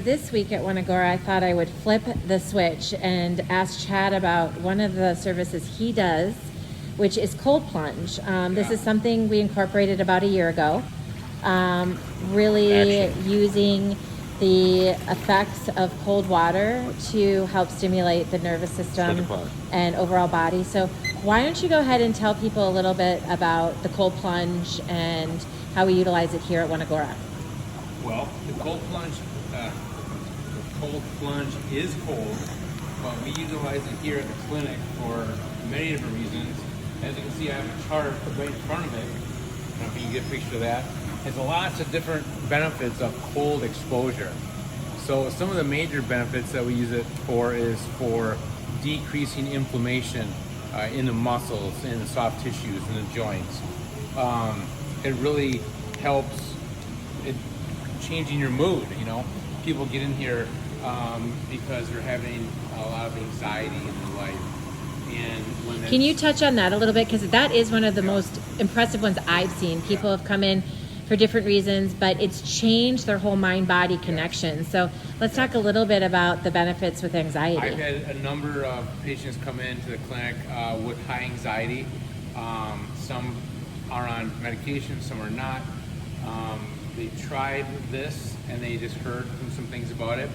for this week at One Agora, I thought I would flip the switch and ask Chad about one of the services he does, which is Cold Plunge. This is something we incorporated about a year ago. Really using the effects of cold water to help stimulate the nervous system and overall body. So why don't you go ahead and tell people a little bit about the Cold Plunge and how we utilize it here at One Agora. Well, the Cold Plunge is cold, but we utilize it here at the clinic for many different reasons. As you can see, I have a chart right in front of it. I don't know if you can get a picture of that. There's lots of different benefits of cold exposure. So some of the major benefits that we use it for is for decreasing inflammation in the muscles, in the soft tissues, in the joints. It really helps changing your mood. You know, people get in here because they're having a lot of anxiety in their life. And when can you touch on that a little bit? Because that is one of the most impressive ones I've seen. People have come in for different reasons, but it's changed their whole mind-body connection. So let's talk a little bit about the benefits with anxiety. I've had a number of patients come into the clinic with high anxiety. Some are on medication, some are not. They tried this and they just heard some things about it.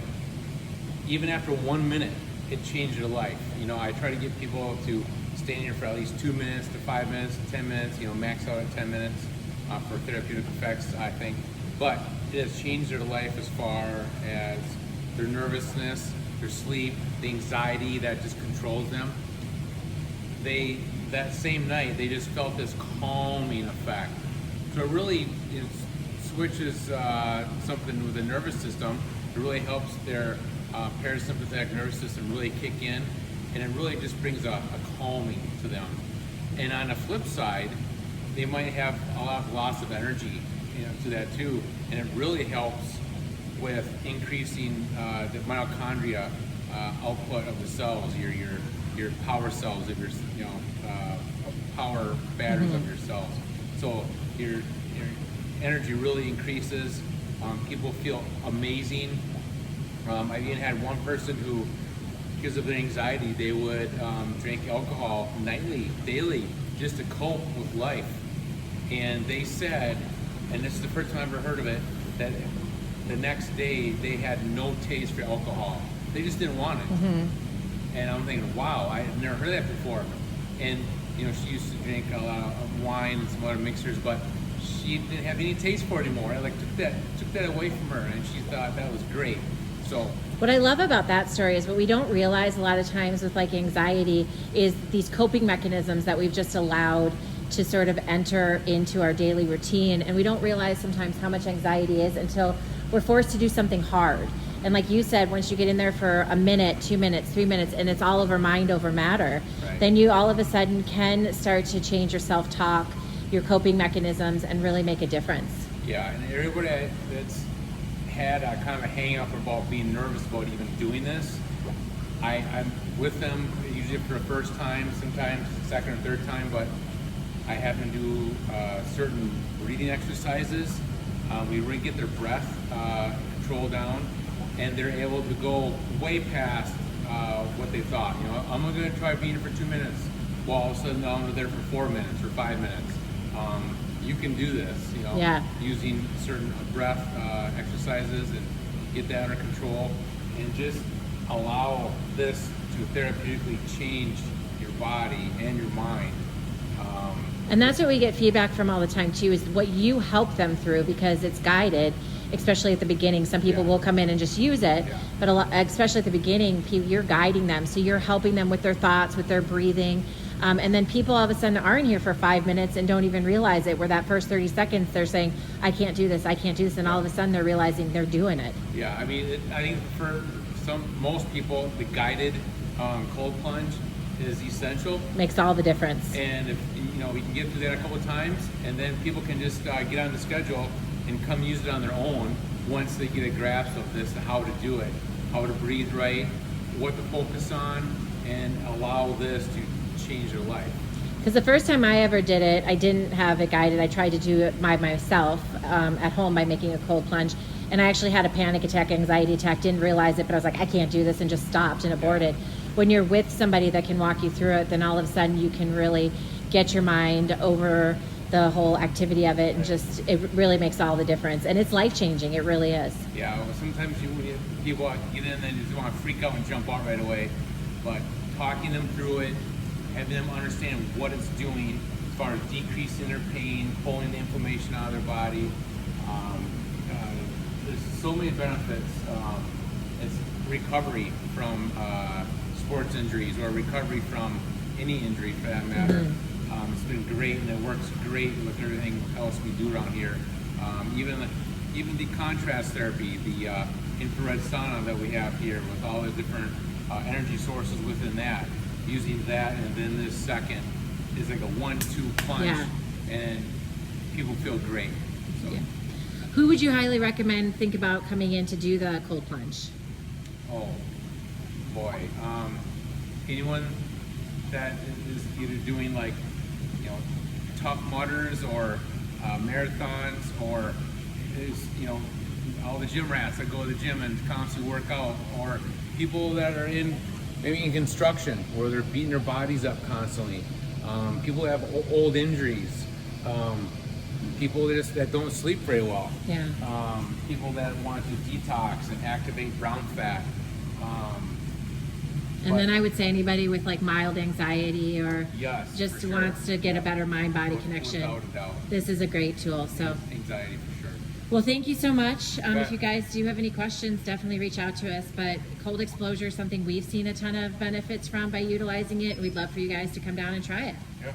Even after 1 minute, it changed their life. You know, I try to get people to stay in here for at least 2 minutes to 5 minutes to 10 minutes, you know, max out at 10 minutes for therapeutic effects, I think. But it has changed their life as far as their nervousness, their sleep, the anxiety that just controls them. That same night, they just felt this calming effect. So it really switches something with the nervous system. It really helps their parasympathetic nervous system really kick in, and it really just brings a calming to them. And on the flip side, they might have a lot of loss of energy, you know, to that too, and it really helps with increasing the mitochondria output of the cells, your power cells of your, power batteries of your cells. So your energy really increases. People feel amazing. I even had one person who, because of their anxiety, they would drink alcohol nightly, daily, just to cope with life. And they said, and this is the first time I've ever heard of it, that the next day they had no taste for alcohol. They just didn't want it. And I'm thinking, wow, I had never heard that before. And you know, she used to drink a lot of wine and some other mixers, but she didn't have any taste for it anymore. I took that away from her, and she thought that was great. So what I love about that story is what we don't realize a lot of times with like anxiety is these coping mechanisms that we've just allowed to sort of enter into our daily routine, and we don't realize sometimes how much anxiety is until we're forced to do something hard. And like you said, once you get in there for a minute, 2 minutes, 3 minutes, and it's all over mind over matter, then you all of a sudden can start to change your self-talk, your coping mechanisms, and really make a difference. Yeah, and everybody that's had a kind of a hang up about being nervous about even doing this, I'm with them usually for the first time, sometimes second or third time, but I have them do certain breathing exercises. We really get their breath control down, and they're able to go way past what they thought. You know, I'm going to try being here for 2 minutes. Well, all of a sudden I'm there for 4 minutes or 5 minutes. You can do this, you know, using certain breath exercises and get that under control, and just allow this to therapeutically change your body and your mind. And that's what we get feedback from all the time too, is what you help them through, because it's guided, especially at the beginning. Some people will come in and just use it, but especially at the beginning, you're guiding them. So you're helping them with their thoughts, with their breathing. And then people all of a sudden are in here for 5 minutes and don't even realize it, where that first 30 seconds they're saying, I can't do this, and all of a sudden they're realizing they're doing it. Yeah, I mean, I think for most people, the guided cold plunge is essential. Makes all the difference. And if we can get through that a couple of times, and then people can just get on the schedule and come use it on their own once they get a grasp of this, how to do it, how to breathe right, what to focus on, and allow this to change their life. Because the first time I ever did it, I didn't have it guided. I tried to do it by myself at home by making a cold plunge. And I actually had a panic attack, anxiety attack, didn't realize it, but I was like, I can't do this, and just stopped and aborted. When you're with somebody that can walk you through it, then all of a sudden you can really get your mind over the whole activity of it, and just, it really makes all the difference. And it's life-changing, it really is. Yeah, well, sometimes people get in and they just want to freak out and jump out right away. But talking them through it, having them understand what it's doing as far as decreasing their pain, pulling the inflammation out of their body. There's so many benefits. It's recovery from sports injuries, or recovery from any injury for that matter. It's been great, and it works great with everything else we do around here. Even the contrast therapy, the infrared sauna that we have here, with all the different energy sources within that. Using that and then this second is like a 1-2 punch, and people feel great. So. Yeah. Who would you highly recommend think about coming in to do the cold plunge? Oh boy, anyone that is either doing like, you know, tough mudders or marathons, or is, you know, all the gym rats that go to the gym and constantly work out, or people that are maybe in construction where they're beating their bodies up constantly, people that have old injuries, people that don't sleep very well, people that want to detox and activate brown fat. And then I would say anybody with like mild anxiety, or just sure. wants to get a better mind-body connection. Without a doubt. This is a great tool. So Anxiety for sure. well, thank you so much. bet. If you guys do have any questions, definitely reach out to us. But cold exposure is something we've seen a ton of benefits from by utilizing it. We'd love for you guys to come down and try it. Yeah.